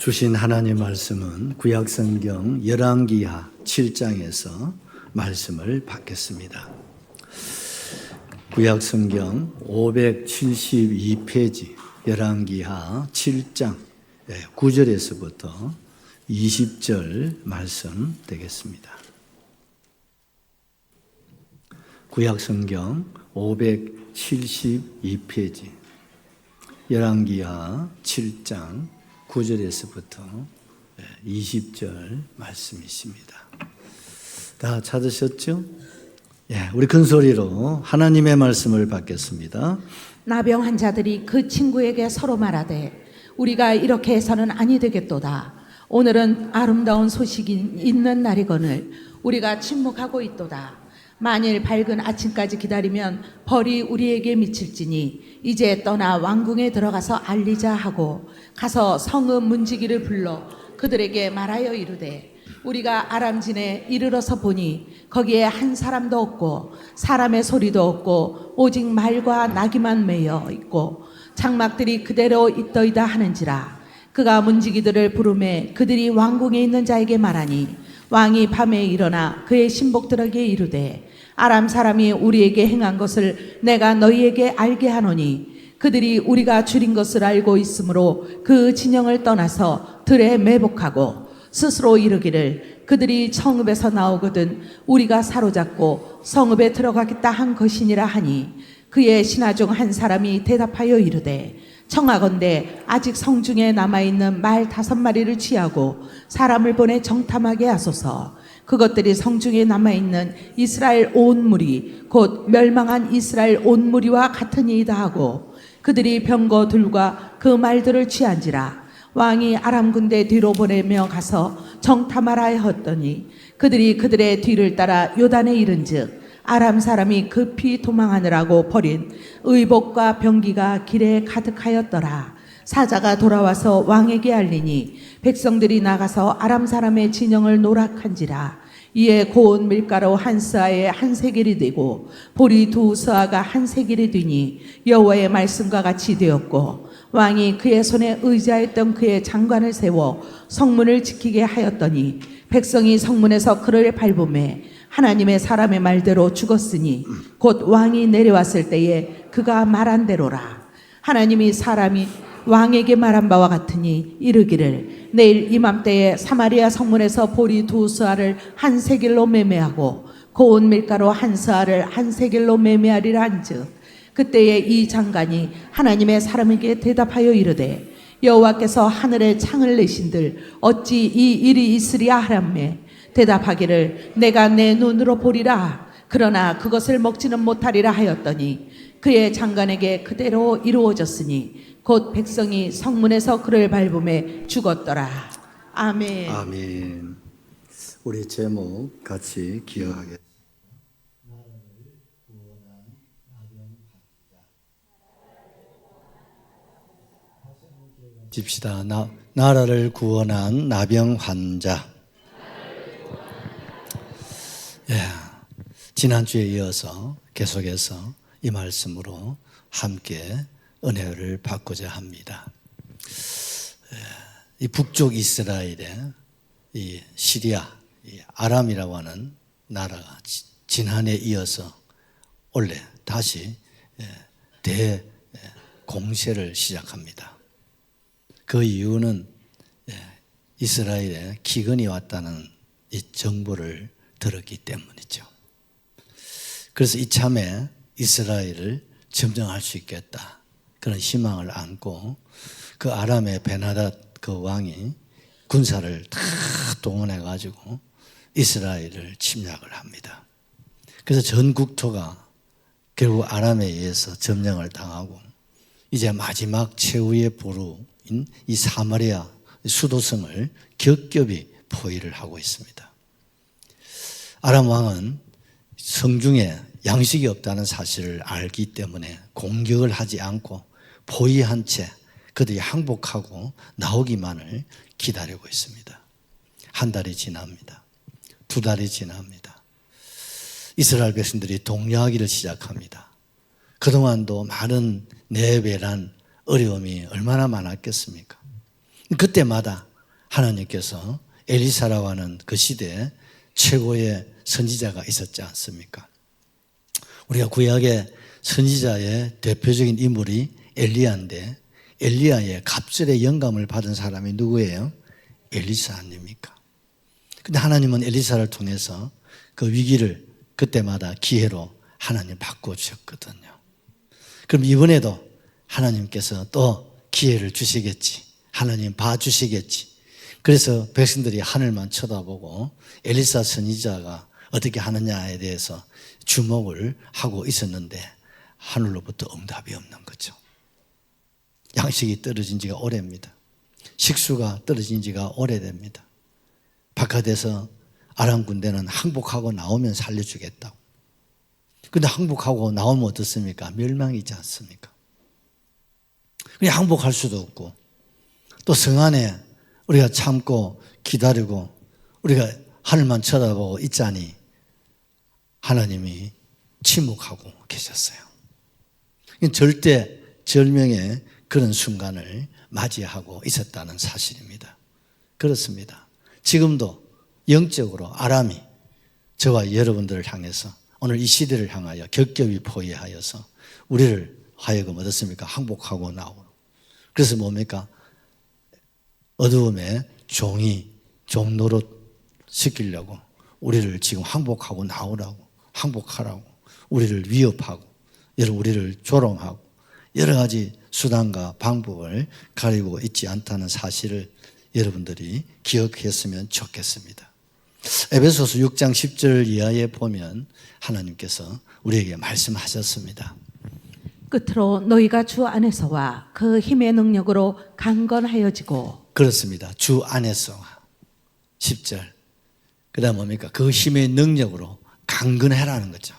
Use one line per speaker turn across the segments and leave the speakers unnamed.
주신 하나님 말씀은 구약성경 열왕기하 7장에서 말씀을 받겠습니다. 구약성경 572페이지 열왕기하 7장 9절에서부터 20절 말씀 되겠습니다. 구약성경 572페이지 열왕기하 7장 9절에서부터 20절 말씀이십니다. 다 찾으셨죠? 우리 큰 소리로 하나님의 말씀을 받겠습니다.
나병 환자들이 그 친구에게 서로 말하되 우리가 이렇게 해서는 아니 되겠도다. 오늘은 아름다운 소식이 있는 날이거늘 우리가 침묵하고 있도다. 만일 밝은 아침까지 기다리면 벌이 우리에게 미칠지니 이제 떠나 왕궁에 들어가서 알리자 하고 가서 성읍 문지기를 불러 그들에게 말하여 이르되 우리가 아람진에 이르러서 보니 거기에 한 사람도 없고 사람의 소리도 없고 오직 말과 나귀만 매여 있고 장막들이 그대로 있더이다 하는지라. 그가 문지기들을 부르매 그들이 왕궁에 있는 자에게 말하니 왕이 밤에 일어나 그의 신복들에게 이르되 아람 사람이 우리에게 행한 것을 내가 너희에게 알게 하노니 그들이 우리가 줄인 것을 알고 있으므로 그 진영을 떠나서 들에 매복하고 스스로 이르기를 그들이 성읍에서 나오거든 우리가 사로잡고 성읍에 들어가겠다 한 것이니라 하니 그의 신하 중 한 사람이 대답하여 이르되 청하건대 아직 성중에 남아있는 말 5마리를 취하고 사람을 보내 정탐하게 하소서. 그것들이 성중에 남아있는 이스라엘 온 무리 곧 멸망한 이스라엘 온 무리와 같으니이다 하고 그들이 병거들과 그 말들을 취한지라. 왕이 아람 군대 뒤로 보내며 가서 정탐하라 하였더니 그들이 그들의 뒤를 따라 요단에 이른즉 아람 사람이 급히 도망하느라고 버린 의복과 병기가 길에 가득하였더라. 사자가 돌아와서 왕에게 알리니 백성들이 나가서 아람 사람의 진영을 노락한지라. 이에 고운 밀가루 한 스아에 한 세겔이 되고 보리 두 스아가 한 세겔이 되니 여호와의 말씀과 같이 되었고, 왕이 그의 손에 의지하였던 그의 장관을 세워 성문을 지키게 하였더니 백성이 성문에서 그를 밟음에 하나님의 사람의 말대로 죽었으니 곧 왕이 내려왔을 때에 그가 말한 대로라. 하나님이 사람이 왕에게 말한 바와 같으니 이르기를 내일 이맘때에 사마리아 성문에서 보리 두 스아를 한 세겔로 매매하고 고운 밀가루 한 스아를 한 세겔로 매매하리라 한즉, 그때에 이 장관이 하나님의 사람에게 대답하여 이르되 여호와께서 하늘에 창을 내신들 어찌 이 일이 있으리야 하라매. 대답하기를 내가 내 눈으로 보리라. 그러나 그것을 먹지는 못하리라 하였더니 그의 장관에게 그대로 이루어졌으니 곧 백성이 성문에서 그를 밟음에 죽었더라. 아멘.
아멘. 우리 제목 같이 기억하겠습니다. 집시다. 나라를 구원한 나병 환자. 예, 지난주에 이어서 계속해서 이 말씀으로 함께 은혜를 받고자 합니다. 이 북쪽 이스라엘의 이 시리아, 이 아람이라고 하는 나라가 지난해 이어서 올해 다시 대공세를 시작합니다. 그 이유는 이스라엘에 기근이 왔다는 이 정보를 들었기 때문이죠. 그래서 이참에 이스라엘을 점령할 수 있겠다, 그런 희망을 안고 그 아람의 베나닷 그 왕이 군사를 다 동원해 가지고 이스라엘을 침략을 합니다. 그래서 전 국토가 결국 아람에 의해서 점령을 당하고 이제 마지막 최후의 보루인 이 사마리아 수도성을 겹겹이 포위를 하고 있습니다. 아람 왕은 성중에 양식이 없다는 사실을 알기 때문에 공격을 하지 않고 포위한 채 그들이 항복하고 나오기만을 기다리고 있습니다. 한 달이 지납니다. 두 달이 지납니다. 이스라엘 백성들이 동요하기를 시작합니다. 그동안도 많은 내배란 어려움이 얼마나 많았겠습니까? 그때마다 하나님께서 엘리사라고 하는 그 시대에 최고의 선지자가 있었지 않습니까? 우리가 구약의 선지자의 대표적인 인물이 엘리야인데 엘리야의 갑절의 영감을 받은 사람이 누구예요? 엘리사 아닙니까? 근데 하나님은 엘리사를 통해서 그 위기를 그때마다 기회로 하나님 바꿔주셨거든요. 그럼 이번에도 하나님께서 또 기회를 주시겠지. 하나님 봐주시겠지. 그래서 백성들이 하늘만 쳐다보고 엘리사 선지자가 어떻게 하느냐에 대해서 주목을 하고 있었는데 하늘로부터 응답이 없는 거죠. 양식이 떨어진 지가 오래입니다. 식수가 떨어진 지가 오래됩니다. 바깥에서 아람 군대는 항복하고 나오면 살려주겠다고. 근데 항복하고 나오면 어떻습니까? 멸망이지 않습니까? 그냥 항복할 수도 없고 또 성 안에 우리가 참고 기다리고 우리가 하늘만 쳐다보고 있자니 하나님이 침묵하고 계셨어요. 절대 절명의 그런 순간을 맞이하고 있었다는 사실입니다. 그렇습니다. 지금도 영적으로 아람이 저와 여러분들을 향해서 오늘 이 시대를 향하여 겹겹이 포위하여서 우리를 하여금 어떻습니까? 항복하고 나오고. 그래서 뭡니까? 어두움에 종 노릇 시키려고 우리를 지금 항복하고 나오라고, 항복하라고, 우리를 위협하고, 우리를 조롱하고 여러 가지 수단과 방법을 가리고 있지 않다는 사실을 여러분들이 기억했으면 좋겠습니다. 에베소서 6장 10절 이하에 보면 하나님께서 우리에게 말씀하셨습니다.
끝으로 너희가 주 안에서와 그 힘의 능력으로 강건하여지고.
그렇습니다. 주 안에서 10절. 그 다음 뭡니까? 그 힘의 능력으로 강건해라는 거죠.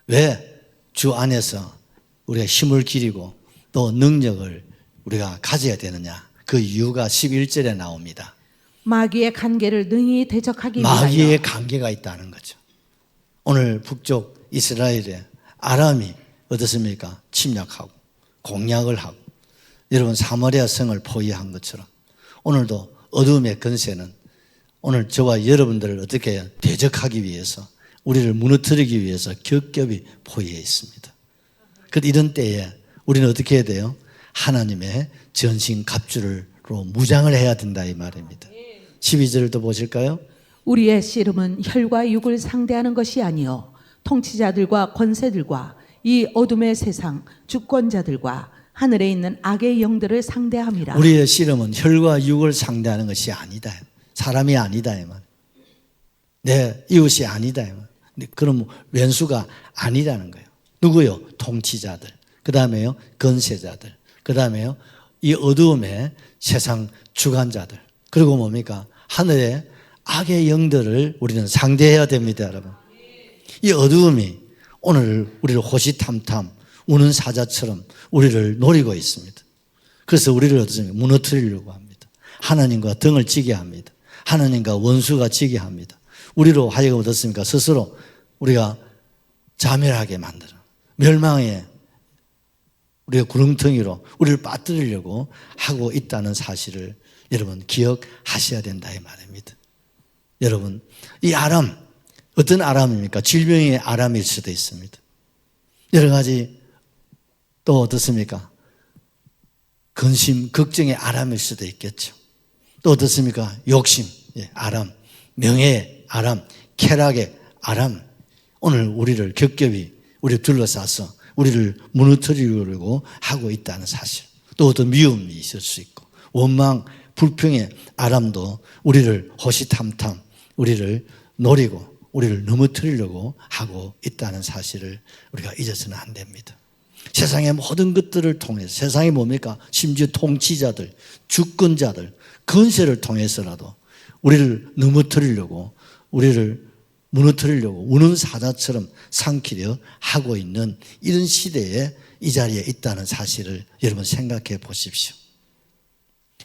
왜? 주 안에서 우리가 힘을 기리고 또 능력을 우리가 가져야 되느냐? 그 이유가 11절에 나옵니다.
마귀의 관계를 능히 대적하기
마귀의
위하여
관계가 있다는 거죠. 오늘 북쪽 이스라엘에 아람이 어떻습니까? 침략하고 공략을 하고 여러분 사마리아 성을 포위한 것처럼 오늘도 어둠의 권세는 오늘 저와 여러분들을 어떻게 대적하기 위해서 우리를 무너뜨리기 위해서 겹겹이 포위해 있습니다. 그런데 이런 때에 우리는 어떻게 해야 돼요? 하나님의 전신 갑주로 무장을 해야 된다 이 말입니다. 12절을 또 보실까요?
우리의 씨름은 혈과 육을 상대하는 것이 아니요 통치자들과 권세들과 이 어둠의 세상 주권자들과 하늘에 있는 악의 영들을 상대함이라.
우리의 씨름은 혈과 육을 상대하는 것이 아니다. 사람이 아니다 이 말. 내 이웃이 아니다 이 말. 그럼 왼수가 아니라는 거예요. 누구요? 통치자들. 그 다음에요 권세자들. 그 다음에요 이 어두움의 세상 주관자들. 그리고 뭡니까? 하늘의 악의 영들을 우리는 상대해야 됩니다, 여러분. 이 어두움이 오늘 우리를 호시탐탐 우는 사자처럼 우리를 노리고 있습니다. 그래서 우리를 어떻습니까? 무너뜨리려고 합니다. 하나님과 등을 지게 합니다. 하나님과 원수가 지게 합니다. 우리로 하여금 어떻습니까? 스스로 우리가 자멸하게 만들어 멸망의 우리가 구렁텅이로 우리를 빠뜨리려고 하고 있다는 사실을 여러분 기억하셔야 된다 이 말입니다. 여러분 이 아람 어떤 아람입니까? 질병의 아람일 수도 있습니다. 여러 가지 또 어떻습니까? 근심, 걱정의 아람일 수도 있겠죠. 또 어떻습니까? 욕심, 아람, 명예의 아람, 쾌락의 아람. 오늘 우리를 겹겹이 우리를 둘러싸서 우리를 무너뜨리려고 하고 있다는 사실. 또 어떤 미움이 있을 수 있고 원망, 불평의 아람도 우리를 호시탐탐 우리를 노리고 우리를 넘어뜨리려고 하고 있다는 사실을 우리가 잊어서는 안 됩니다. 세상의 모든 것들을 통해서 세상이 뭡니까? 심지어 통치자들, 주권자들, 권세를 통해서라도 우리를 넘어뜨리려고 우리를 무너뜨리려고 우는 사자처럼 삼키려 하고 있는 이런 시대에 이 자리에 있다는 사실을 여러분 생각해 보십시오.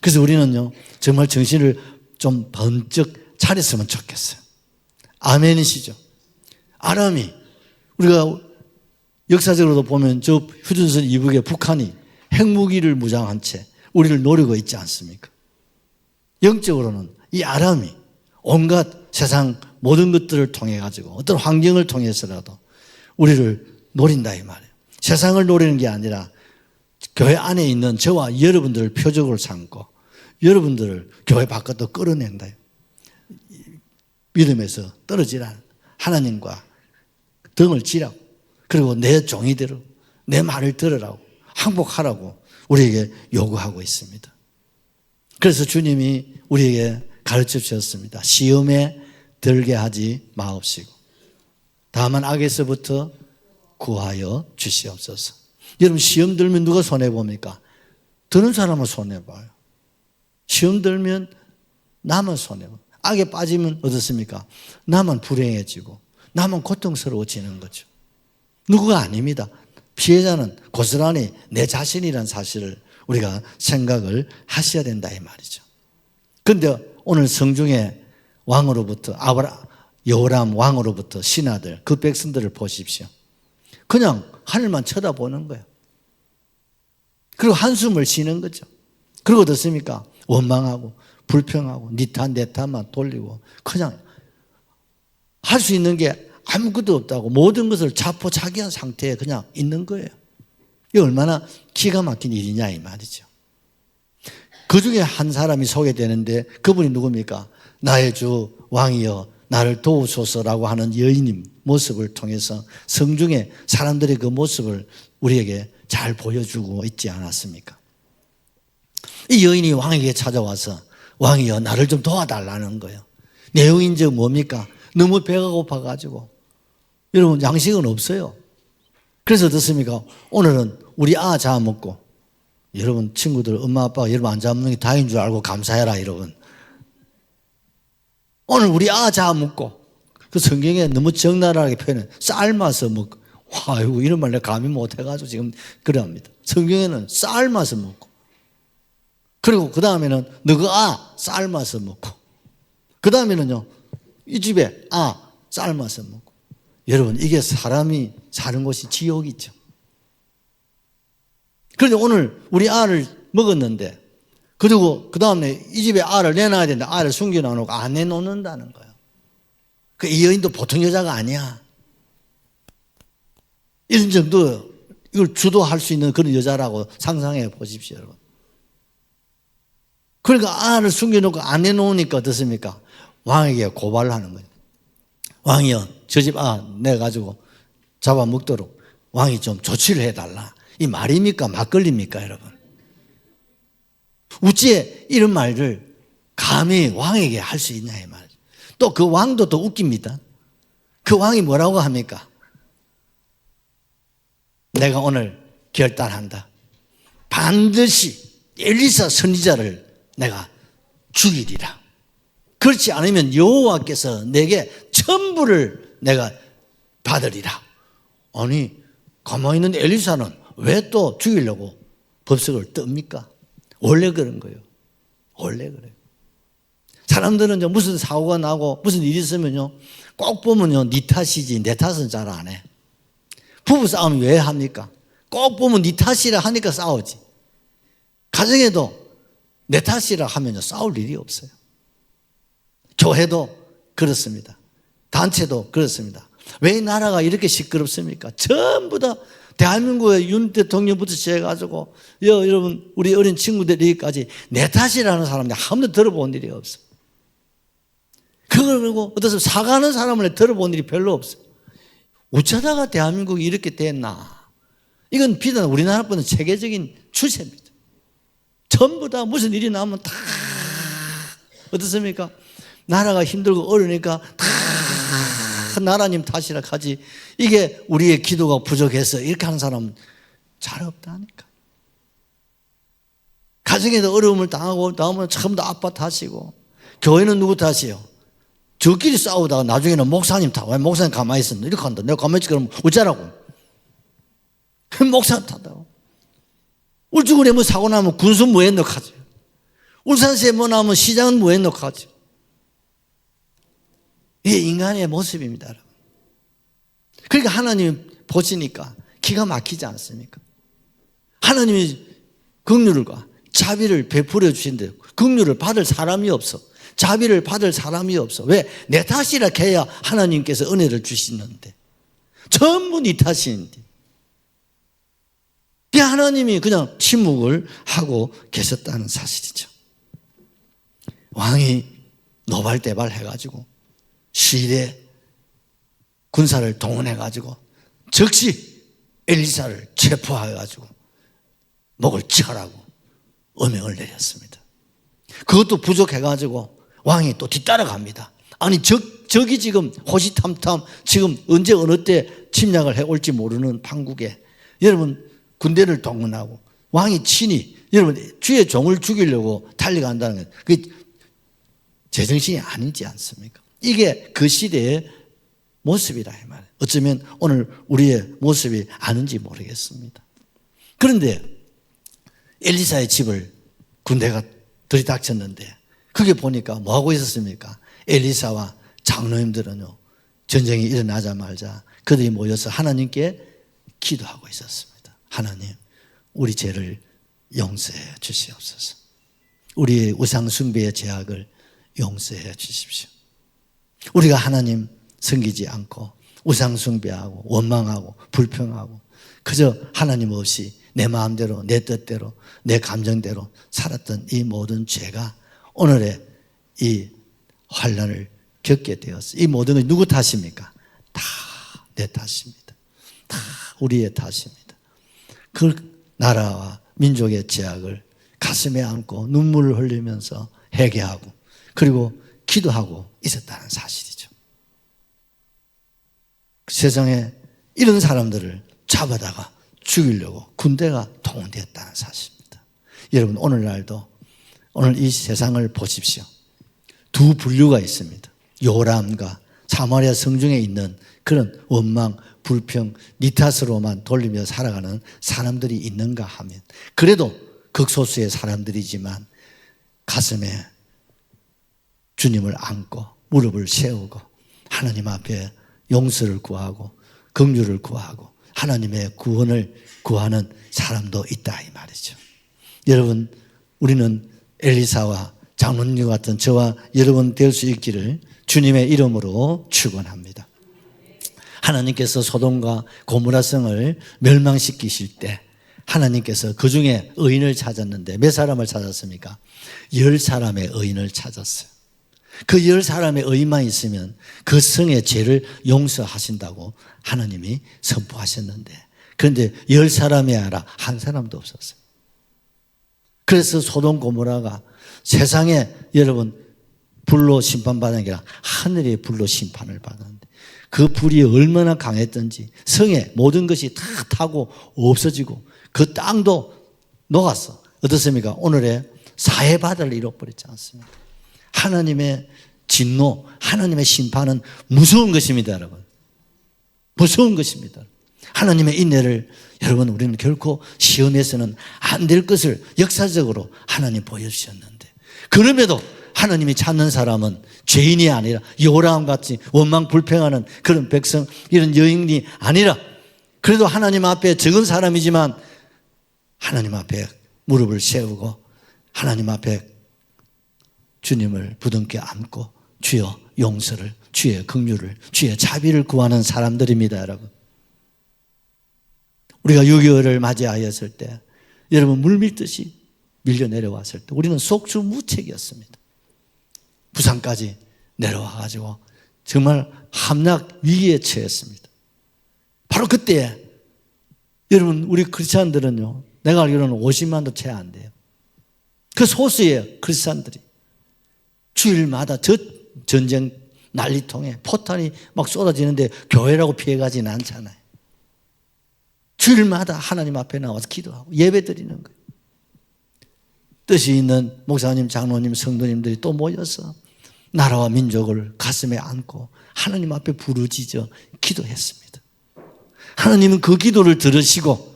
그래서 우리는요 정말 정신을 좀 번쩍 차렸으면 좋겠어요. 아멘이시죠? 아람이 우리가 역사적으로도 보면 저 휴전선 이북에 북한이 핵무기를 무장한 채 우리를 노리고 있지 않습니까? 영적으로는 이 아람이 온갖 세상 모든 것들을 통해 가지고 어떤 환경을 통해서라도 우리를 노린다 이 말이에요. 세상을 노리는 게 아니라 교회 안에 있는 저와 여러분들을 표적으로 삼고 여러분들을 교회 밖으로 끌어낸다. 믿음에서 떨어지라. 하나님과 등을 지라고. 그리고 내 종이대로 내 말을 들으라고 항복하라고 우리에게 요구하고 있습니다. 그래서 주님이 우리에게 가르쳐 주셨습니다. 시험에 들게 하지 마옵시고 다만 악에서부터 구하여 주시옵소서. 여러분 시험 들면 누가 손해봅니까? 드는 사람은 손해봐요. 시험 들면 나만 손해봐요. 악에 빠지면 어떻습니까? 나만 불행해지고 나만 고통스러워지는 거죠. 누구가 아닙니다. 피해자는 고스란히 내 자신이라는 사실을 우리가 생각을 하셔야 된다 이 말이죠. 그런데 오늘 성중의 왕으로부터 여호람 왕으로부터 신하들 그 백성들을 보십시오. 그냥 하늘만 쳐다보는 거예요. 그리고 한숨을 쉬는 거죠. 그리고 어떻습니까? 원망하고 불평하고 니 탓 내 탓만 돌리고 그냥 할 수 있는 게 아무것도 없다고 모든 것을 자포자기한 상태에 그냥 있는 거예요. 이게 얼마나 기가 막힌 일이냐 이 말이죠. 그 중에 한 사람이 소개되는데 그분이 누굽니까? 나의 주 왕이여 나를 도우소서라고 하는 여인의 모습을 통해서 성중에 사람들의 그 모습을 우리에게 잘 보여주고 있지 않았습니까? 이 여인이 왕에게 찾아와서 왕이여 나를 좀 도와달라는 거예요. 내용인 즉 뭡니까? 너무 배가 고파가지고 여러분 양식은 없어요. 그래서 어떻습니까? 오늘은 우리 아 잡아먹고 여러분 친구들 엄마 아빠가 여러분 안 잡는 게 다행인 줄 알고 감사해라 여러분. 오늘 우리 아 잡아먹고 그 성경에 너무 적나라하게 표현해 삶아서 먹고 아이고 이런 말 내가 감히 못해가지고 지금 그래 합니다. 성경에는 삶아서 먹고 그리고 그 다음에는 너가 삶아서 먹고, 그 다음에는요, 이 집에 삶아서 먹고. 여러분, 이게 사람이 사는 곳이 지옥이죠. 그런데 오늘 우리 알을 먹었는데, 그리고 그 다음에 이 집에 알을 내놔야 되는데 알을 숨겨놓고 안 내놓는다는 거예요. 이 여인도 보통 여자가 아니야. 이런 정도 이걸 주도할 수 있는 그런 여자라고 상상해 보십시오, 여러분. 그러니까 알을 숨겨놓고 안 내놓으니까 어떻습니까? 왕에게 고발을 하는 거예요. 왕이요, 저 집 내가지고 잡아먹도록 왕이 좀 조치를 해달라. 이 말입니까? 막걸리입니까, 여러분? 어찌 이런 말을 감히 왕에게 할 수 있냐, 이 말이죠. 또 그 왕도 또 웃깁니다. 그 왕이 뭐라고 합니까? 내가 오늘 결단한다. 반드시 엘리사 선지자를 내가 죽이리라. 그렇지 않으면 여호와께서 내게 천부를 내가 받으리라. 아니, 가만히 있는 엘리사는 왜 또 죽이려고 법석을 뜹니까? 원래 그런 거예요. 원래 그래요. 사람들은 무슨 사고가 나고 무슨 일이 있으면요, 꼭 보면요, 네 탓이지 내 탓은 잘 안 해. 부부 싸움 왜 합니까? 꼭 보면 네 탓이라 하니까 싸우지. 가정에도 내 탓이라 하면요, 싸울 일이 없어요. 교회도 그렇습니다. 단체도 그렇습니다. 왜 나라가 이렇게 시끄럽습니까? 전부 다 대한민국의 윤 대통령부터 시작해가지고 여러분 우리 어린 친구들이기까지 내 탓이라는 사람들 한 번도 들어본 일이 없어요. 그리고 어떠서 사과하는 사람을 들어본 일이 별로 없어요. 어쩌다가 대한민국이 이렇게 됐나? 이건 비단 우리나라뿐만 세계적인 추세입니다. 전부 다 무슨 일이 나면 다 어떻습니까? 나라가 힘들고 어려우니까 다 나라님 탓이라 하지. 이게 우리의 기도가 부족해서 이렇게 하는 사람은 잘 없다니까. 가정에도 어려움을 당하고 나오면 전부 다 아빠 탓이고, 교회는 누구 탓이요? 저끼리 싸우다가 나중에는 목사님 탓. 왜 목사님 가만히 있었는데 이렇게 한다. 내가 가만히 있지 그러면 어쩌라고? 목사님 탓하고. 울주군에 뭐 사고 나면 군수 무했노하지. 울산시에 뭐 나면 시장은 무했노하지. 이게 인간의 모습입니다, 여러분. 그러니까 하나님이 보시니까 기가 막히지 않습니까? 하나님이 긍휼과 자비를 베풀어 주신데 긍휼을 받을 사람이 없어. 자비를 받을 사람이 없어. 왜? 내 탓이라 해야 하나님께서 은혜를 주시는데. 전부 네 탓인데. 하나님이 그냥 침묵을 하고 계셨다는 사실이죠. 왕이 노발대발 해가지고 시리에 군사를 동원해가지고 즉시 엘리사를 체포해가지고 목을 쳐라고 어명을 내렸습니다. 그것도 부족해가지고 왕이 또 뒤따라갑니다. 아니 적이 지금 호시탐탐 지금 언제 어느 때 침략을 해올지 모르는 판국에 여러분 군대를 동원하고 왕이 친히 여러분 주의 종을 죽이려고 달려간다는 건 그게 제정신이 아니지 않습니까? 이게 그 시대의 모습이라 이 말이에요. 어쩌면 오늘 우리의 모습이 아닌지 모르겠습니다. 그런데 엘리사의 집을 군대가 들이닥쳤는데 그게 보니까 뭐하고 있었습니까? 엘리사와 장로님들은요, 전쟁이 일어나자마자 그들이 모여서 하나님께 기도하고 있었습니다. 하나님, 우리 죄를 용서해 주시옵소서. 우리의 우상 숭배의 죄악을 용서해 주십시오. 우리가 하나님 섬기지 않고 우상 숭배하고 원망하고 불평하고 그저 하나님 없이 내 마음대로 내 뜻대로 내 감정대로 살았던 이 모든 죄가 오늘의 이 환난을 겪게 되었어요. 이 모든 것이 누구 탓입니까? 다 내 탓입니다. 다 우리의 탓입니다. 그 나라와 민족의 죄악을 가슴에 안고 눈물을 흘리면서 회개하고 그리고 기도하고 있었다는 사실이죠. 세상에 이런 사람들을 잡아다가 죽이려고 군대가 동원되었다는 사실입니다. 여러분 오늘날도 오늘 이 세상을 보십시오. 두 분류가 있습니다. 요람과 사마리아 성중에 있는 그런 원망, 불평, 니 탓으로만 돌리며 살아가는 사람들이 있는가 하면 그래도 극소수의 사람들이지만 가슴에 주님을 안고 무릎을 세우고 하나님 앞에 용서를 구하고 긍휼을 구하고 하나님의 구원을 구하는 사람도 있다 이 말이죠. 여러분, 우리는 엘리사와 장로님 같은 저와 여러분 될 수 있기를 주님의 이름으로 축원합니다. 하나님께서 소돔과 고모라 성을 멸망시키실 때 하나님께서 그 중에 의인을 찾았는데 몇 사람을 찾았습니까? 10사람의 의인을 찾았어요. 그 10사람의 의인만 있으면 그 성의 죄를 용서하신다고 하나님이 선포하셨는데, 그런데 10사람이 아니라 한 사람도 없었어요. 그래서 소돔 고모라가 세상에 여러분 불로 심판받은 게 아니라 하늘의 불로 심판을 받았는데, 그 불이 얼마나 강했던지 성의 모든 것이 다 타고 없어지고 그 땅도 녹았어. 어떻습니까? 오늘의 사해바다를 잃어버리지 않습니까? 하나님의 진노, 하나님의 심판은 무서운 것입니다, 여러분. 무서운 것입니다. 하나님의 인내를 여러분 우리는 결코 시험에서는 안 될 것을 역사적으로 하나님 보여주셨는데, 그럼에도 하나님이 찾는 사람은 죄인이 아니라 요람같이 원망 불평하는 그런 백성, 이런 여인이 아니라 그래도 하나님 앞에 적은 사람이지만 하나님 앞에 무릎을 세우고 하나님 앞에 주님을 부둥켜 안고 주여 용서를, 주의 긍휼을, 주의 자비를 구하는 사람들입니다, 여러분. 우리가 6.25를 맞이하였을 때 여러분 물밀듯이 밀려 내려왔을 때 우리는 속수무책이었습니다. 부산까지 내려와가지고 정말 함락 위기에 처했습니다. 바로 그때 여러분 우리 크리스찬들은요, 내가 알기로는 50만도 채 안 돼요. 그 소수의 크리스찬들이 주일마다 저 전쟁 난리통에 포탄이 막 쏟아지는데 교회라고 피해가지는 않잖아요. 주일마다 하나님 앞에 나와서 기도하고 예배 드리는 거예요. 뜻이 있는 목사님, 장로님, 성도님들이 또 모여서 나라와 민족을 가슴에 안고 하나님 앞에 부르짖어 기도했습니다. 하나님은 그 기도를 들으시고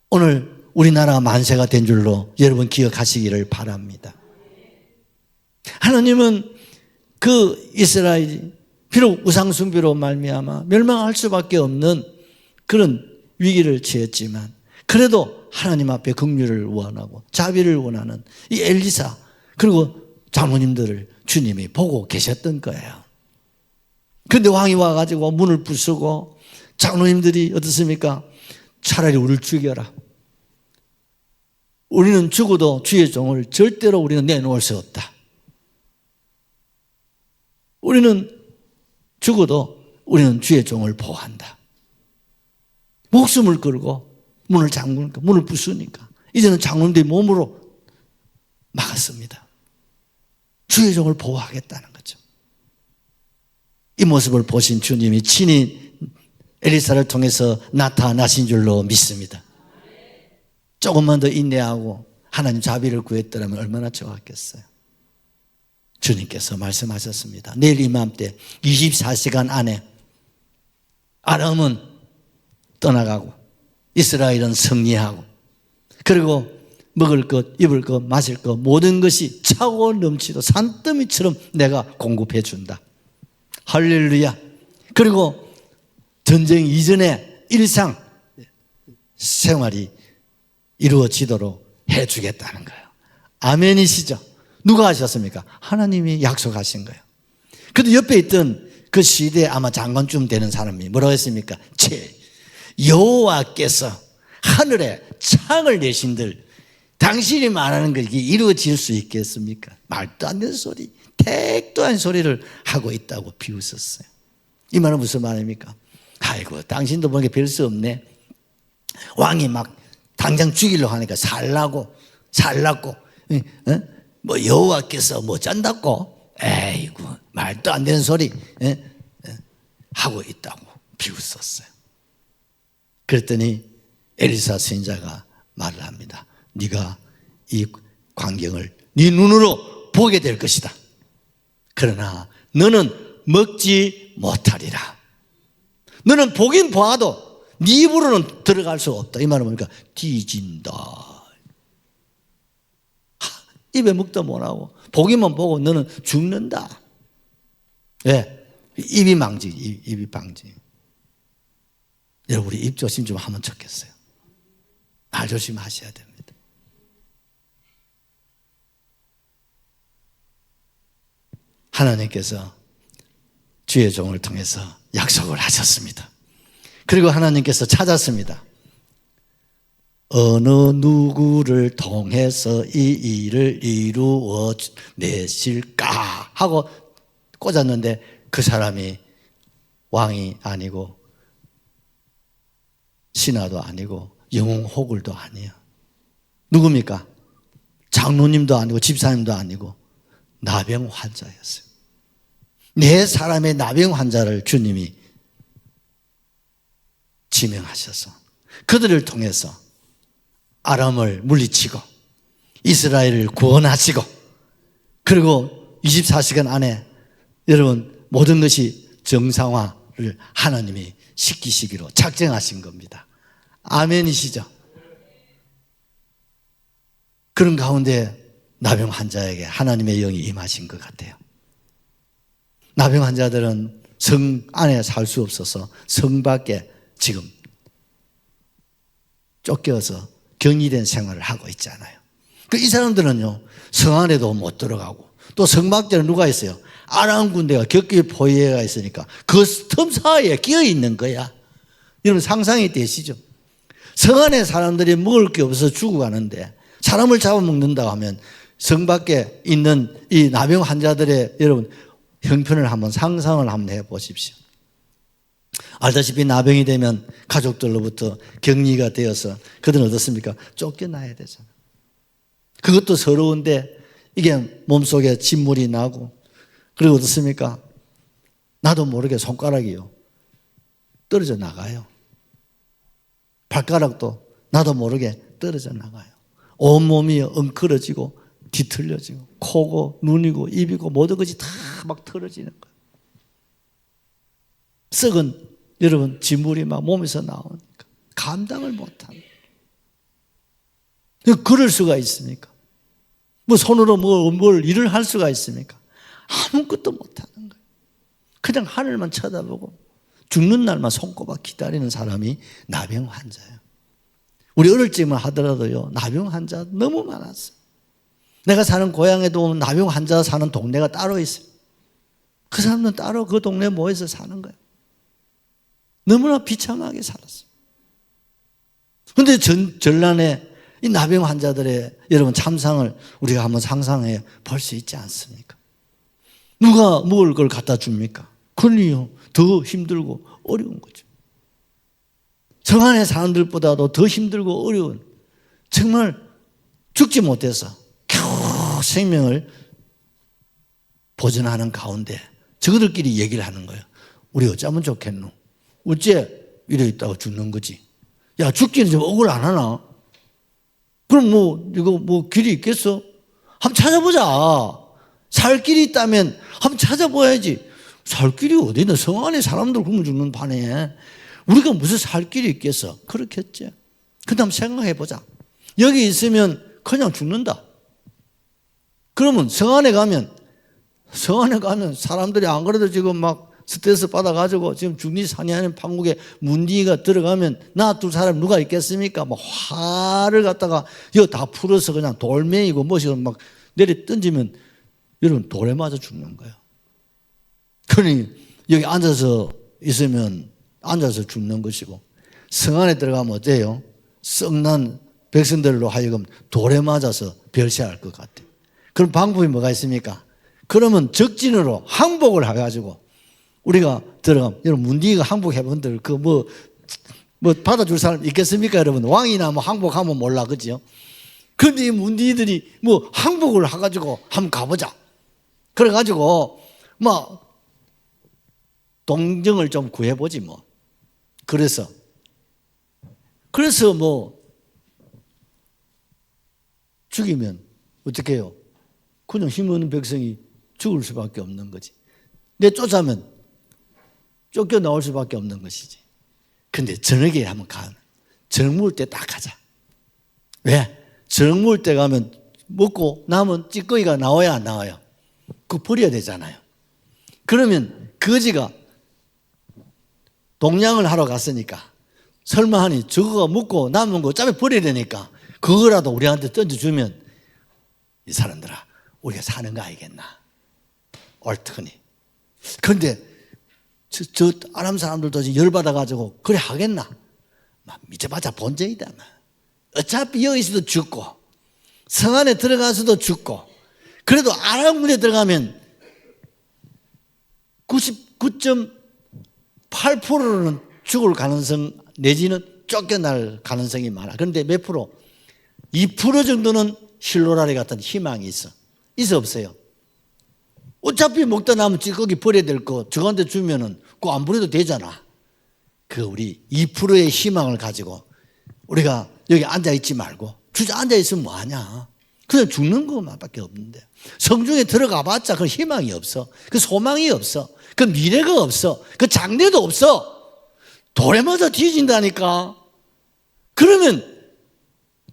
오늘 우리나라 만세가 된 줄로 여러분 기억하시기를 바랍니다. 하나님은 그 이스라엘이 비록 우상숭배로 말미암아 멸망할 수밖에 없는 그런 위기를 처했지만 그래도 하나님 앞에 긍휼을 원하고 자비를 원하는 이 엘리사 그리고 장로님들을 주님이 보고 계셨던 거예요. 그런데 왕이 와가지고 문을 부수고 장로님들이 어떻습니까? 차라리 우리를 죽여라. 우리는 죽어도 주의 종을 절대로 우리는 내놓을 수 없다. 우리는 죽어도 우리는 주의 종을 보호한다. 목숨을 걸고 문을 잠그니까, 문을 부수니까 이제는 장로님들이 몸으로 막았습니다. 주의 종을 보호하겠다는 거죠. 이 모습을 보신 주님이 친히 엘리사를 통해서 나타나신 줄로 믿습니다. 조금만 더 인내하고 하나님 자비를 구했더라면 얼마나 좋았겠어요. 주님께서 말씀하셨습니다. 내일 이맘때 24시간 안에 아람은 떠나가고 이스라엘은 승리하고 그리고 먹을 것, 입을 것, 마실 것 모든 것이 차고 넘치도 산더미처럼 내가 공급해 준다. 할렐루야. 그리고 전쟁 이전에 일상 생활이 이루어지도록 해주겠다는 거예요. 아멘이시죠? 누가 하셨습니까? 하나님이 약속하신 거예요. 그런데 옆에 있던 그 시대에 아마 장관쯤 되는 사람이 뭐라고 했습니까? 여호와께서 하늘에 창을 내신들 당신이 말하는 것이 이루어질 수 있겠습니까? 말도 안 되는 소리, 택도 안 소리를 하고 있다고 비웃었어요. 이 말은 무슨 말입니까? 아이고 당신도 보니까 별 수 없네. 왕이 막 당장 죽이려고 하니까 살라고 뭐 여호와께서 뭐 짠다고 에이구 말도 안 되는 소리 하고 있다고 비웃었어요. 그랬더니 엘리사 선지자가 말을 합니다. 네가 이 광경을 네 눈으로 보게 될 것이다. 그러나 너는 먹지 못하리라. 너는 보긴 봐도 네 입으로는 들어갈 수 없다. 이 말은 뭡니까? 뒤진다. 입에 묵도 못하고 보기만 보고 너는 죽는다. 왜? 입이 망지, 입이 방지. 여러분 우리 입 조심 좀 하면 좋겠어요. 말 조심하셔야 됩니다. 하나님께서 주의 종을 통해서 약속을 하셨습니다. 그리고 하나님께서 찾았습니다. 어느 누구를 통해서 이 일을 이루어 내실까 하고 꽂았는데 그 사람이 왕이 아니고 신하도 아니고 영웅호굴도 아니에요. 누굽니까? 장로님도 아니고 집사님도 아니고 나병 환자였어요. 네 사람의 나병 환자를 주님이 지명하셔서 그들을 통해서 아람을 물리치고 이스라엘을 구원하시고 그리고 24시간 안에 여러분 모든 것이 정상화를 하나님이 시키시기로 작정하신 겁니다. 아멘이시죠? 그런 가운데 나병 환자에게 하나님의 영이 임하신 것 같아요. 나병 환자들은 성 안에 살 수 없어서 성 밖에 지금 쫓겨서 격리된 생활을 하고 있잖아요. 이 사람들은요, 성 안에도 못 들어가고 또 성 밖에는 누가 있어요? 아람 군대가 격기 포위가 있으니까 그 틈 사이에 끼어 있는 거야. 여러분 상상이 되시죠? 성 안에 사람들이 먹을 게 없어서 죽어가는데 사람을 잡아먹는다고 하면 성 밖에 있는 이 나병 환자들의 여러분 형편을 한번 상상을 한번 해보십시오. 알다시피 나병이 되면 가족들로부터 격리가 되어서 그들은 어떻습니까? 쫓겨나야 되잖아요. 그것도 서러운데 이게 몸속에 진물이 나고 그리고 어떻습니까? 나도 모르게 손가락이요 떨어져 나가요. 발가락도 나도 모르게 떨어져 나가요. 온몸이 엉클어지고 뒤틀려지고 코고 눈이고 입이고 모든 것이 다 막 털어지는 거예요. 썩은 여러분 진물이 막 몸에서 나오니까 감당을 못하는 거예요. 그럴 수가 있습니까? 뭐 손으로 뭘 일을 할 수가 있습니까? 아무것도 못하는 거예요. 그냥 하늘만 쳐다보고 죽는 날만 손꼽아 기다리는 사람이 나병 환자예요. 우리 어릴 적만 하더라도요 나병 환자 너무 많았어요. 내가 사는 고향에도 나병 환자 사는 동네가 따로 있어요. 그 사람들은 따로 그 동네에 모여서 사는 거예요. 너무나 비참하게 살았어요. 그런데 전란에 이 나병 환자들의 여러분 참상을 우리가 한번 상상해 볼 수 있지 않습니까? 누가 먹을 걸 갖다 줍니까? 그러니요 더 힘들고 어려운 거죠. 성 안의 사람들보다도 더 힘들고 어려운 정말 죽지 못해서 겨우 생명을 보존하는 가운데 저들끼리 얘기를 하는 거예요. 우리 어쩌면 좋겠노? 어째 이래 있다가 죽는 거지? 야 죽기는 좀 억울 안 하나? 그럼 이거 길이 있겠어? 한번 찾아보자. 살 길이 있다면 한번 찾아봐야지. 살 길이 어디 있나? 성 안에 사람들 굶어 죽는 판에 우리가 무슨 살 길이 있겠어? 그렇겠지. 그 다음 생각해보자. 여기 있으면 그냥 죽는다. 그러면 성 안에 가면 사람들이 안 그래도 지금 막 스트레스 받아가지고 지금 중리 사냐하는 판국에 문디가 들어가면 나 둘 사람 누가 있겠습니까? 뭐 화를 갖다가 이거 다 풀어서 그냥 돌멩이고 뭐시고 막 내려 던지면 여러분 돌에 맞아 죽는 거예요. 그러니 여기 앉아서 있으면 앉아서 죽는 것이고 성 안에 들어가면 어때요? 썩난 백성들로 하여금 돌에 맞아서 별세할 것 같아요. 그럼 방법이 뭐가 있습니까? 그러면 적진으로 항복을 해가지고 우리가 들어가면 여러분 문디가 항복해본들 그 뭐 받아줄 사람 있겠습니까? 여러분 왕이나 뭐 항복하면 몰라 그죠? 그런데 이 문디들이 뭐 항복을 해가지고 한번 가보자. 그래가지고 뭐 동정을 좀 구해보지 뭐. 그래서 뭐 죽이면 어떻게 해요? 그냥 힘없는 백성이 죽을 수밖에 없는 거지. 내 쫓아면 쫓겨 나올 수밖에 없는 것이지. 근데 저녁에 한번 가. 저녁 먹을 때 딱 가자. 왜? 저녁 먹을 때 가면 먹고 남은 찌꺼기가 나와야 안 나와요? 그거 버려야 되잖아요. 그러면 거지가 동냥을 하러 갔으니까 설마 하니 저거가 먹고 남은 거 어차피 버려야 되니까 그거라도 우리한테 던져주면 이 사람들아 우리가 사는 거 알겠나? 옳더니. 그런데 저 아람 사람들도 열받아가지고 그래 하겠나? 미쳐봤자 본전이다. 어차피 여기서도 죽고 성 안에 들어가서도 죽고 그래도 아람 군에 들어가면 99.8%는 죽을 가능성 내지는 쫓겨날 가능성이 많아. 그런데 몇 프로? 2% 정도는 실로라리 같은 희망이 있어. 있어 없어요? 어차피 먹다 남은 찌꺼기 버려야 될 거 저한테 주면은 그거 안 버려도 되잖아. 그 우리 2%의 희망을 가지고 우리가 여기 앉아있지 말고 주저 앉아있으면 뭐하냐. 그냥 죽는 것만밖에 없는데 성중에 들어가 봤자 그 희망이 없어. 그 소망이 없어. 그 미래가 없어. 그 장래도 없어. 돌에 맞아 뒤진다니까. 그러면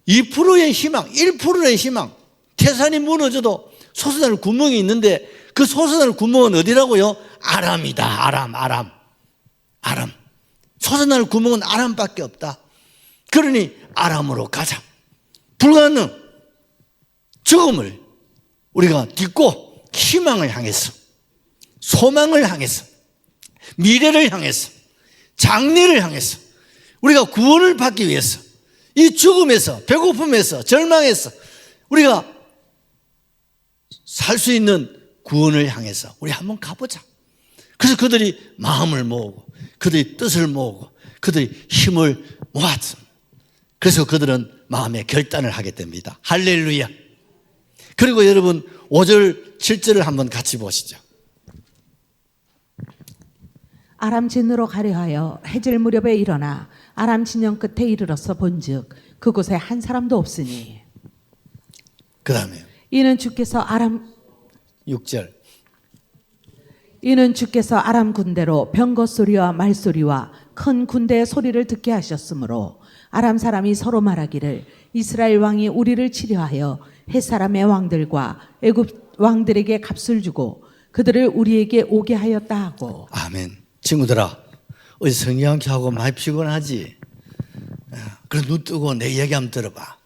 2%의 희망, 1%의 희망, 태산이 무너져도 솟아날 구멍이 있는데 그 솟아날 구멍은 어디라고요? 아람이다. 아람. 솟아날 구멍은 아람밖에 없다. 그러니 아람으로 가자. 불가능. 죽음을 우리가 딛고 희망을 향해서, 소망을 향해서, 미래를 향해서, 장래를 향해서 우리가 구원을 받기 위해서 이 죽음에서, 배고픔에서, 절망에서 우리가 살 수 있는 구원을 향해서 우리 한번 가보자. 그래서 그들이 마음을 모으고 그들이 뜻을 모으고 그들이 힘을 모았습니다. 그래서 그들은 마음의 결단을 하게 됩니다. 할렐루야. 그리고 여러분 5절 7절을 한번 같이 보시죠.
아람 진으로 가려 하여 해질 무렵에 일어나 아람 진영 끝에 이르러서 본즉 그곳에 한 사람도 없으니
그 다음에
이는 주께서 아람
6절
이는 주께서 아람 군대로 병거 소리와 말소리와 큰 군대의 소리를 듣게 하셨으므로 아람 사람이 서로 말하기를 이스라엘 왕이 우리를 치려하여 헷 사람의 왕들과 애굽 왕들에게 값을 주고 그들을 우리에게 오게 하였다 하고.
아멘. 친구들아 어제 성경학교 하고 많이 피곤하지? 그래 눈 뜨고 내 얘기 한번 들어봐.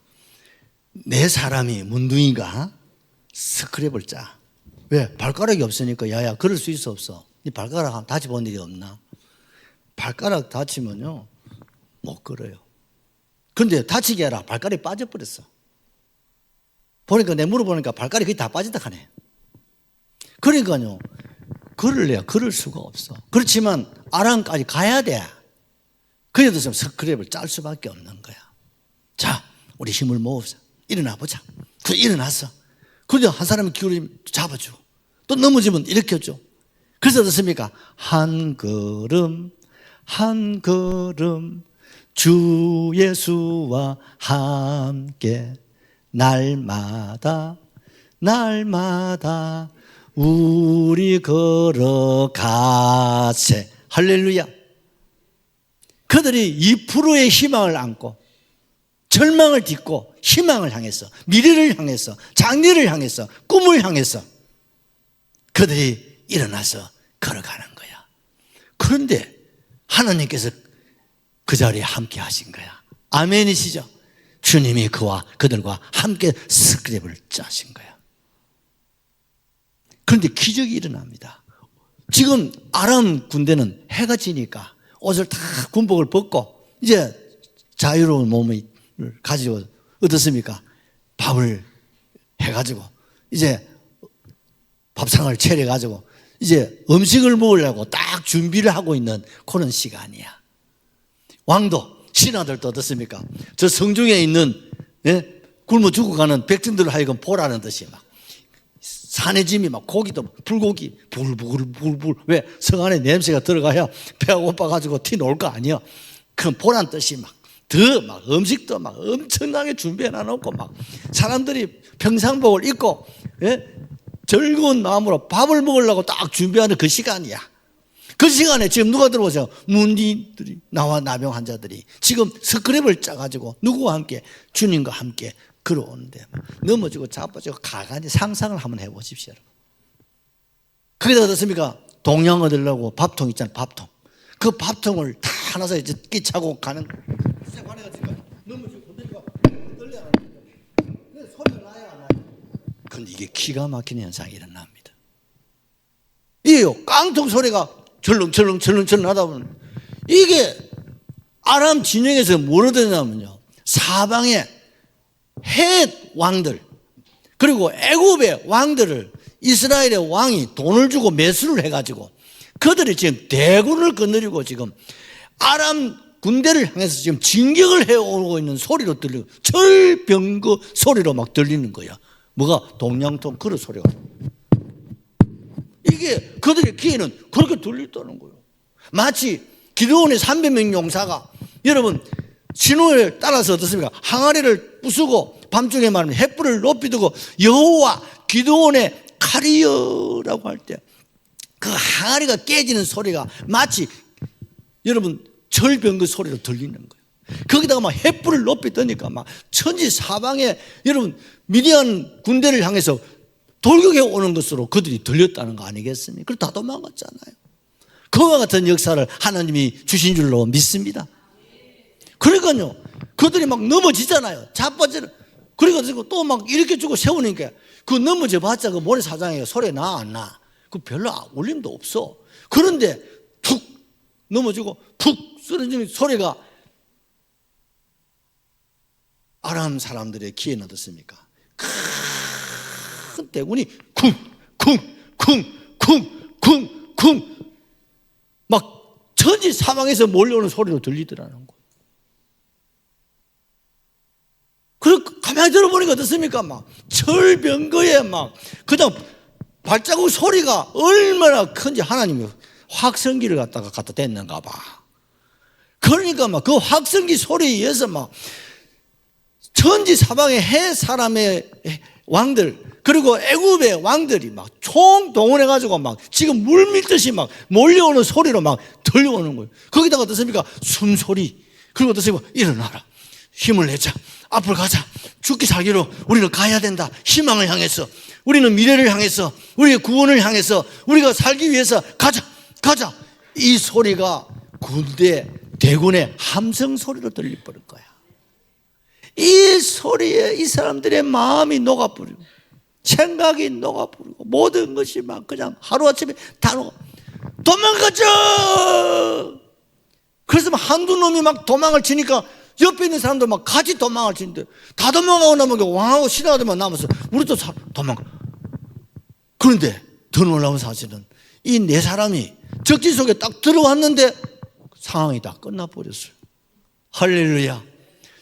내 사람이 문둥이가 스크랩을 짜. 왜? 발가락이 없으니까. 야야 그럴 수 있어 없어? 네 발가락 다쳐본 일이 없나? 발가락 다치면요 못 걸어요. 그런데 다치게 해라 발가락이 빠져버렸어. 보니까 내 물어보니까 발가락이 거의 다 빠진다 하네. 그러니까요 걸을래야 걸을 수가 없어. 그렇지만 아람까지 가야 돼. 그래도 좀 스크랩을 짤 수밖에 없는 거야. 자 우리 힘을 모읍시다. 일어나 보자. 그 일어났어. 그런데 한 사람이 기울이면 잡아주고 또 넘어지면 일으켜줘. 그래서 어떻습니까? 한 걸음 한 걸음 주 예수와 함께 날마다 우리 걸어가세. 할렐루야. 그들이 2%의 희망을 안고 절망을 딛고 희망을 향해서 미래를 향해서 장래를 향해서 꿈을 향해서 그들이 일어나서 걸어가는 거야. 그런데 하나님께서 그 자리에 함께 하신 거야. 아멘이시죠? 주님이 그와 그들과 함께 스크랩을 짜신 거야. 그런데 기적이 일어납니다. 지금 아람 군대는 해가 지니까 옷을 다 군복을 벗고 이제 자유로운 몸을 가지고 어떻습니까? 밥을 해가지고 이제 밥상을 차려가지고 이제 음식을 먹으려고 딱 준비를 하고 있는 그런 시간이야. 왕도 신하들도 어떻습니까? 저 성중에 있는 굶어 죽어가는 백성들을 하여금 보라는 듯이 막 산의 짐이 막 고기도 불고기 불불불불 왜 성 안에 냄새가 들어가야 배가 고파가지고 티 나올 거 아니야. 그럼 보란 뜻이 막 음식도 막 엄청나게 준비해 놔놓고 막 사람들이 평상복을 입고 즐거운 마음으로 밥을 먹으려고 딱 준비하는 그 시간이야. 그 시간에 지금 누가 들어오세요? 문디들이 나와 나병 환자들이 지금 스크랩을 짜가지고 누구와 함께? 주님과 함께 걸어오는데 넘어지고 자빠지고 가만히 상상을 한번 해보십시오. 거기다 어떻습니까? 동양 얻으려고 밥통 있잖아요. 밥통. 그 밥통을 다 하나서 이제 끼차고 가는 넘어지고 건드리고 떨려야 하는데 소리가 나야 안 나요? 근데 이게 기가 막히는 현상이 일어납니다. 이게요, 깡통 소리가 철렁철렁 하다 보면 이게 아람 진영에서 뭘 얻었냐면요, 사방의 헷 왕들 그리고 애굽의 왕들을 이스라엘의 왕이 돈을 주고 매수를 해가지고 그들이 지금 대군을 거느리고 지금 아람 군대를 향해서 지금 진격을 해오고 있는 소리로 들리고 철병거 소리로 막 들리는 거야. 뭐가? 동양통 그릇 소리가. 이게 그들의 귀에는 그렇게 들리다는 거예요. 마치 기드온의 300명 용사가 여러분 신호를 따라서 어떻습니까? 항아리를 부수고 밤중에 말하면 횃불을 높이 두고 여호와 기드온의 칼이여라고 할 때 그 항아리가 깨지는 소리가 마치 여러분 철병거 소리로 들리는 거예요. 거기다가 막 횃불을 높이 드니까 막 천지 사방에 여러분 미디안 군대를 향해서 돌격해 오는 것으로 그들이 들렸다는 거 아니겠습니까? 그래서 다 도망갔잖아요. 그와 같은 역사를 하나님이 주신 줄로 믿습니다. 그러니까요, 그들이 막 넘어지잖아요. 자빠지는. 그래가지고 또 막 이렇게 주고 세우니까 그 넘어져 봤자 그 모래사장에 소리 나 안 나? 그 별로 울림도 없어. 그런데 푹 넘어지고 푹 쓰러지는 소리가 아람 사람들의 귀에는 어떻습니까? 큰 대군이 쿵쿵쿵쿵쿵쿵쿵 막 천지 사방에서 몰려오는 소리로 들리더라는 거예요. 그리고 가만히 들어보니까 어떻습니까? 막 철병거에 막 그냥 발자국 소리가 얼마나 큰지 하나님이 확성기를 갖다 댔는가 봐. 그러니까 막 그 확성기 소리에 의해서 막 천지 사방의 해 사람의 왕들 그리고 애굽의 왕들이 막 총동원해가지고 막 지금 물밀듯이 막 몰려오는 소리로 막 들려오는 거예요. 거기다가 어떻습니까? 숨소리. 그리고 어떻습니까? 일어나라. 힘을 내자. 앞으로 가자. 죽기 살기로 우리는 가야 된다. 희망을 향해서 우리는 미래를 향해서 우리의 구원을 향해서 우리가 살기 위해서 가자. 이 소리가 군대 대군의 함성 소리로 들려버린 거야. 이 소리에 이 사람들의 마음이 녹아버리고 생각이 녹아버리고 모든 것이 막 그냥 하루아침에 다 녹아. 도망가자. 그래서 막 한두 놈이 막 도망을 치니까 옆에 있는 사람도 막 같이 도망을 치는데 다 도망가고 나면 왕하고 신하들만 남아서 우리도 도망가. 그런데 더 놀라운 사실은 이 네 사람이 적지 속에 딱 들어왔는데 상황이 다 끝나버렸어요. 할렐루야.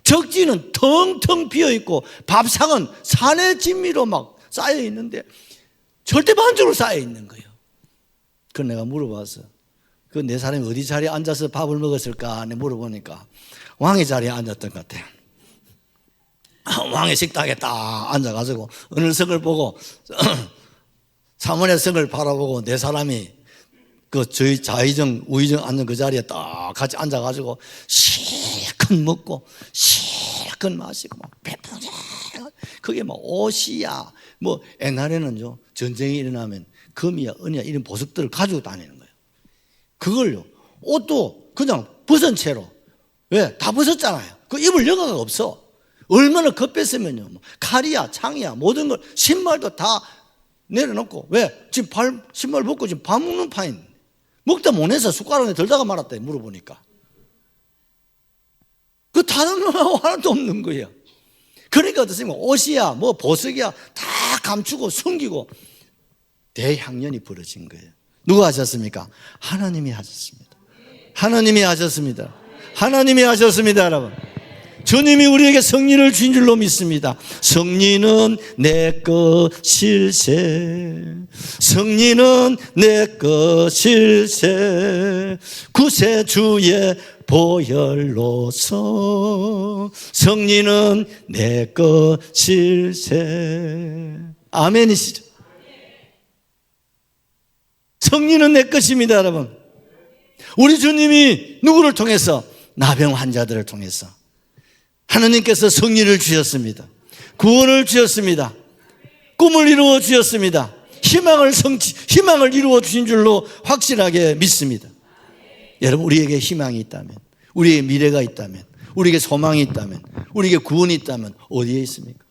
적지는 텅텅 비어있고 밥상은 산의 진미로 막 쌓여있는데 절대반적으로 쌓여있는 거예요. 그래서 내가 물어봤어. 그 네 사람이 어디 자리에 앉아서 밥을 먹었을까? 내가 물어보니까 왕의 자리에 앉았던 것 같아요. 왕의 식탁에 딱 앉아가지고 어느 성을 보고 사모의 성을 바라보고 네 사람이 그 저희 좌의정 우의정 앉는 그 자리에 딱 같이 앉아가지고 실컷 먹고 실컷 마시고 막 배부르게 그게 막 옷이야 뭐 옛날에는요 전쟁이 일어나면 금이야 은이야 이런 보석들을 가지고 다니는 거예요. 그걸요 옷도 그냥 벗은 채로 왜? 다 벗었잖아요. 그 입을 여가가 없어. 얼마나 급했으면요 칼이야 창이야 모든 걸 신발도 다 내려놓고 왜? 지금 신발 벗고 지금 밥 먹는 파인 먹다 못해서 숟가락에 들다가 말았다 물어보니까 그 다른 놈하고 하나도 없는 거예요. 그러니까 어떻습니까? 옷이야 뭐 보석이야 다 감추고 숨기고 대향연이 벌어진 거예요. 누가 하셨습니까? 하나님이 하셨습니다. 하나님이 하셨습니다. 하나님이 하셨습니다. 여러분 주님이 우리에게 승리를 주신 줄로 믿습니다. 승리는 내 것일세. 승리는 내 것일세. 구세주의 보혈로서 승리는 내 것일세. 아멘이시죠? 승리는 내 것입니다. 여러분 우리 주님이 누구를 통해서? 나병 환자들을 통해서 하나님께서 승리를 주셨습니다. 구원을 주셨습니다. 꿈을 이루어 주셨습니다. 희망을 이루어 주신 줄로 확실하게 믿습니다. 여러분, 우리에게 희망이 있다면, 우리에게 미래가 있다면, 우리에게 소망이 있다면, 우리에게 구원이 있다면 어디에 있습니까?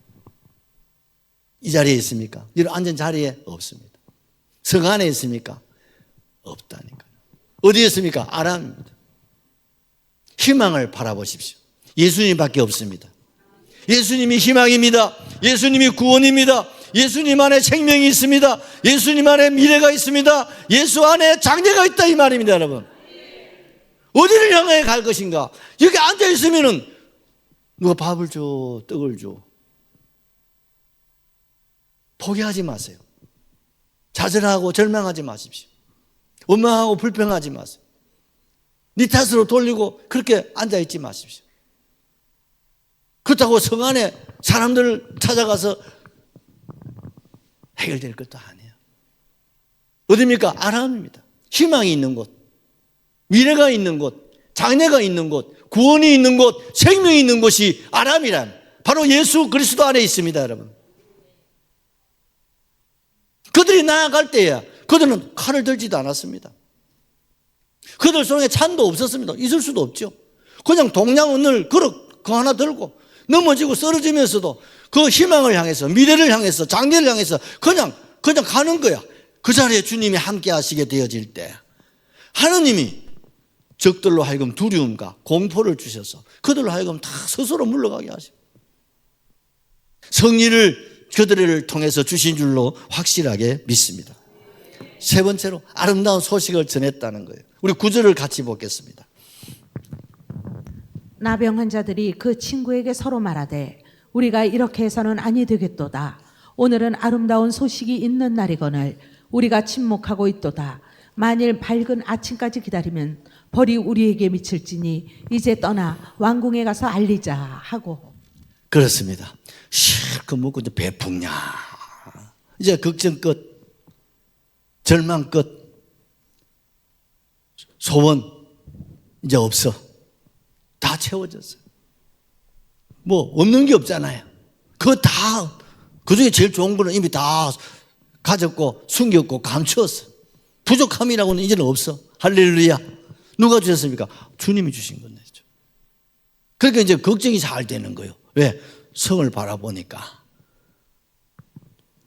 이 자리에 있습니까? 이런 앉은 자리에 없습니다. 성 안에 있습니까? 없다니까요. 어디에 있습니까? 아람입니다. 희망을 바라보십시오. 예수님밖에 없습니다. 예수님이 희망입니다. 예수님이 구원입니다. 예수님 안에 생명이 있습니다. 예수님 안에 미래가 있습니다. 예수 안에 장래가 있다, 이 말입니다, 여러분. 어디를 향해 갈 것인가? 여기 앉아 있으면은 누가 밥을 줘, 떡을 줘. 포기하지 마세요. 좌절하고 절망하지 마십시오. 원망하고 불평하지 마세요. 네 탓으로 돌리고 그렇게 앉아 있지 마십시오. 그렇다고 성 안에 사람들을 찾아가서 해결될 것도 아니에요. 어디입니까? 아람입니다. 희망이 있는 곳, 미래가 있는 곳, 장래가 있는 곳, 구원이 있는 곳, 생명이 있는 곳이 아람이란 바로 예수 그리스도 안에 있습니다, 여러분. 그들이 나아갈 때야 그들은 칼을 들지도 않았습니다. 그들 손에 찬도 없었습니다. 있을 수도 없죠. 그냥 동양은을 그릇 그 하나 들고 넘어지고 쓰러지면서도 그 희망을 향해서, 미래를 향해서, 장래를 향해서 그냥 가는 거야. 그 자리에 주님이 함께 하시게 되어질 때 하느님이 적들로 하여금 두려움과 공포를 주셔서 그들로 하여금 다 스스로 물러가게 하시고 승리를 그들을 통해서 주신 줄로 확실하게 믿습니다. 세 번째로 아름다운 소식을 전했다는 거예요. 우리 9절을 같이 보겠습니다.
나병 환자들이 그 친구에게 서로 말하되 우리가 이렇게 해서는 아니 되겠도다. 오늘은 아름다운 소식이 있는 날이거늘 우리가 침묵하고 있도다. 만일 밝은 아침까지 기다리면 벌이 우리에게 미칠지니 이제 떠나 왕궁에 가서 알리자 하고.
그렇습니다. 실컷 먹고 이제 배풍냐. 이제 걱정 끝, 절망 끝, 소원 이제 없어. 다 채워졌어요. 뭐 없는 게 없잖아요. 그중에 제일 좋은 거는 이미 다 가졌고 숨겼고 감추었어. 부족함이라고는 이제는 없어. 할렐루야. 누가 주셨습니까? 주님이 주신 건데. 그러니까 이제 걱정이 잘 되는 거예요. 왜? 성을 바라보니까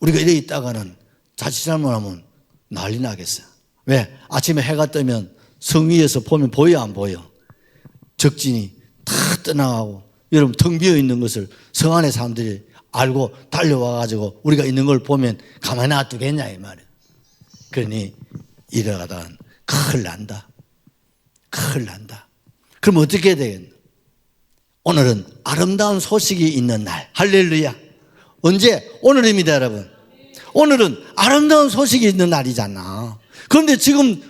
우리가 이래 있다가는 자칫 잘못하면 난리 나겠어요. 왜? 아침에 해가 뜨면 성 위에서 보면 보여 안 보여? 적진이 다 떠나가고 여러분 텅 비어 있는 것을 성 안에 사람들이 알고 달려와가지고 우리가 있는 걸 보면 가만히 놔두겠냐 이 말이에요. 그러니 이러다가 큰일 난다. 큰일 난다. 그럼 어떻게 해야 되겠나? 오늘은 아름다운 소식이 있는 날. 할렐루야. 언제? 오늘입니다, 여러분. 오늘은 아름다운 소식이 있는 날이잖아. 그런데 지금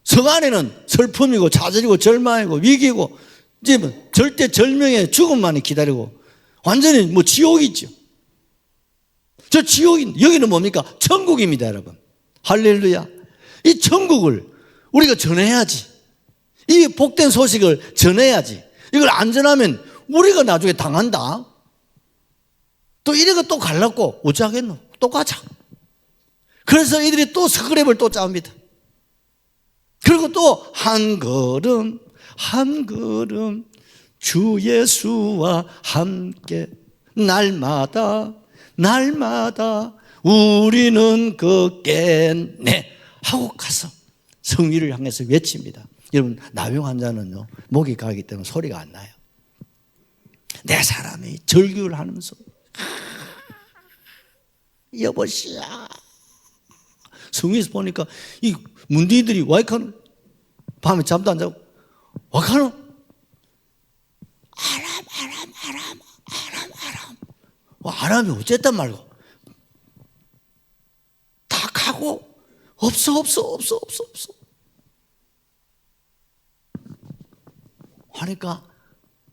성 안에는 슬픔이고 좌절이고 절망이고 위기고 이제 절대 절명의 죽음만이 기다리고 완전히 뭐 지옥이죠. 저 지옥인 여기는 뭡니까? 천국입니다, 여러분. 할렐루야. 이 천국을 우리가 전해야지. 이 복된 소식을 전해야지. 이걸 안 전하면 우리가 나중에 당한다. 또 이래가 또 갈랐고 어쩌겠노? 또 가자. 그래서 이들이 또 스크랩을 또 짭니다. 그리고 또 한 걸음 한 걸음 주 예수와 함께 날마다 우리는 걷겠네 하고 가서 성위를 향해서 외칩니다. 여러분 나병 환자는요 목이 가기 때문에 소리가 안 나요. 내 사람이 절규를 하면서 여보시야 성위에서 보니까 이 문디들이 와이카노 밤에 잠도 안 자고 와이카노 아람이 어쨌단 말고 다 가고 없어 하니까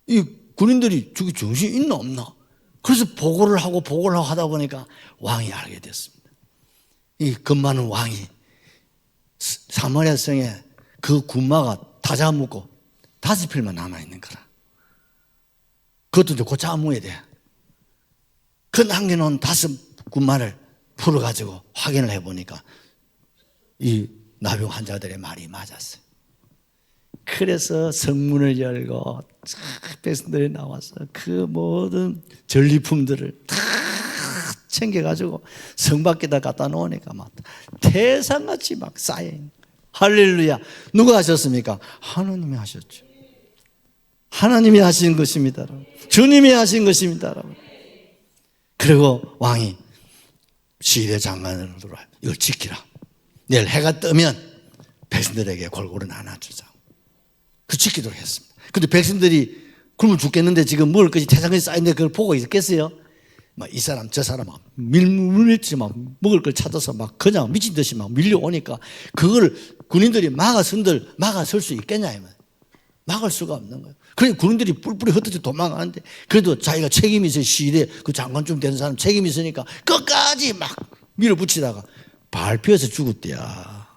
이 군인들이 저기 정신이 있나 없나 그래서 보고를 하고 하다 보니까 왕이 알게 됐습니다. 이 겁 많은 왕이 사마리아 성에 그 군마가 다 잡아먹고 5필만 남아있는 거라. 그것도 이제 곧 잡아먹어야 돼. 그 남겨놓은 5군마를 풀어가지고 확인을 해보니까 이 나병 환자들의 말이 맞았어요. 그래서 성문을 열고 백성들이 나와서 그 모든 전리품들을 다 챙겨가지고 성 밖에다 갖다 놓으니까 막 태산같이 막 쌓여있는 거예요. 할렐루야. 누가 하셨습니까? 하나님이 하셨죠. 하나님이 하신 것입니다, 여러분. 주님이 하신 것입니다, 여러분. 그리고 왕이 시대 장관으로 들어와요. 이걸 지키라. 내일 해가 뜨면 백성들에게 골고루 나눠주자. 그 지키도록 했습니다. 근데 백성들이 굶어 죽겠는데 지금 먹을 것이 태산같이 쌓였는데 그걸 보고 있겠어요? 막 이 사람 저 사람 막 밀밀치 막 먹을 걸 찾아서 막 그냥 미친 듯이 막 밀려오니까 그걸 군인들이 막아설 수 있겠냐 이 말. 막을 수가 없는 거예요. 그래 군인들이 뿔뿔이 흩어져 도망가는데 그래도 자기가 책임이 있어 시대 그 장관쯤 되는 사람 책임이 있으니까 끝까지 막 밀어붙이다가 발표해서 죽었대야.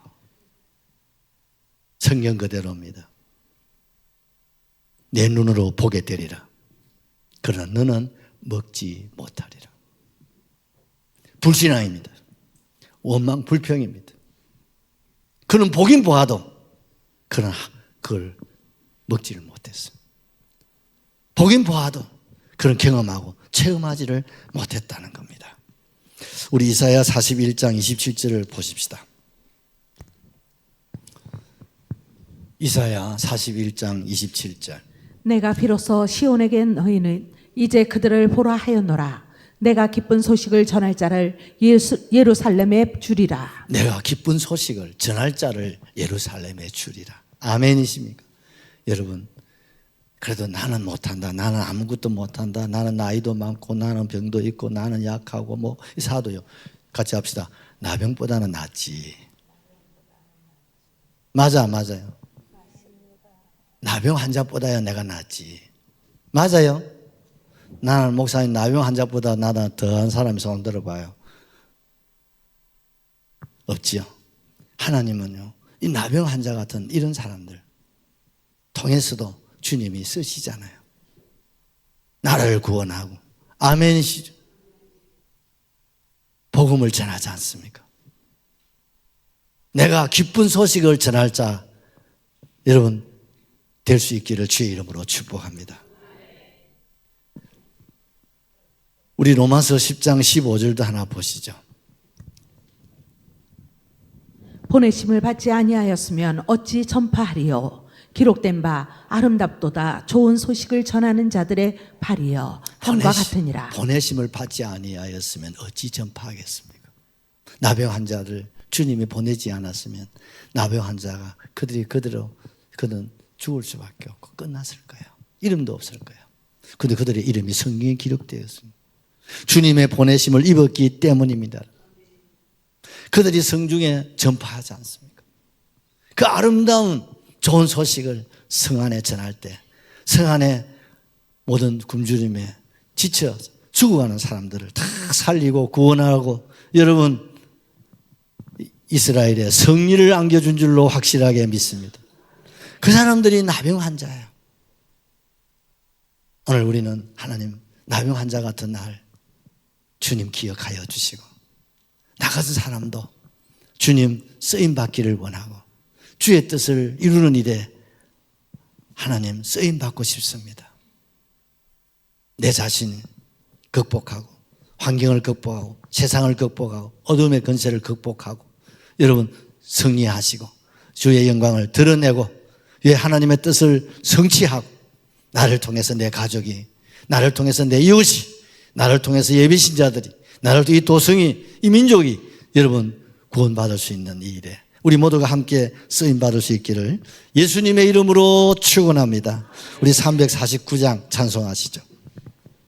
성경 그대로입니다. 내 눈으로 보게 되리라. 그러나 너는 먹지 못하리라. 불신앙입니다. 원망 불평입니다. 그는 보긴 보아도 그러나 그걸 먹지를 못했어. 보긴 보아도 그런 경험하고 체험하지를 못했다는 겁니다. 우리 이사야 41장 27절을 보십시다. 이사야 41장 27절.
내가 비로소 시온에게 너희는 이제 그들을 보라 하였노라. 내가 기쁜 소식을 전할 자를 예루살렘에 주리라.
내가 기쁜 소식을 전할 자를 예루살렘에 주리라. 아멘이십니까? 여러분, 그래도 나는 못한다. 나는 아무것도 못한다. 나는 나이도 많고 나는 병도 있고 나는 약하고 뭐 사도요. 같이 합시다. 나병보다는 낫지. 맞아요. 나병 환자보다야 내가 낫지. 맞아요. 나는 목사님 나병 환자보다 나보다 더한 사람이 손 들어봐요. 없지요. 하나님은요, 이 나병 환자 같은 이런 사람들 통해서도 주님이 쓰시잖아요. 나를 구원하고. 아멘이시죠. 복음을 전하지 않습니까? 내가 기쁜 소식을 전할 자 여러분 될 수 있기를 주의 이름으로 축복합니다. 우리 로마서 10장 15절도 하나 보시죠.
보내심을 받지 아니하였으면 어찌 전파하리요. 기록된 바 아름답도다 좋은 소식을 전하는 자들의 발이여 함과 같으니라.
보내심을 받지 아니하였으면 어찌 전파하겠습니까? 나병 환자를 주님이 보내지 않았으면 나병 환자가 그는 죽을 수밖에 없고 끝났을 거예요. 이름도 없을 거예요. 그런데 그들의 이름이 성경에 기록되었습니다. 주님의 보내심을 입었기 때문입니다. 그들이 성중에 전파하지 않습니까? 그 아름다운 좋은 소식을 성 안에 전할 때 성 안에 모든 굶주림에 지쳐 죽어가는 사람들을 다 살리고 구원하고 여러분 이스라엘에 승리를 안겨준 줄로 확실하게 믿습니다. 그 사람들이 나병 환자예요. 오늘 우리는 하나님 나병 환자 같은 날 주님 기억하여 주시고 나 같은 사람도 주님 쓰임받기를 원하고 주의 뜻을 이루는 일에 하나님 쓰임받고 싶습니다. 내 자신 극복하고 환경을 극복하고 세상을 극복하고 어둠의 권세를 극복하고 여러분 승리하시고 주의 영광을 드러내고 예 하나님의 뜻을 성취하고 나를 통해서 내 가족이 나를 통해서 내 이웃이 나를 통해서 예비신자들이 나를 통해 이 도성이 이 민족이 여러분 구원받을 수 있는 이 일에 우리 모두가 함께 쓰임받을 수 있기를 예수님의 이름으로 축원합니다. 우리 349장 찬송하시죠.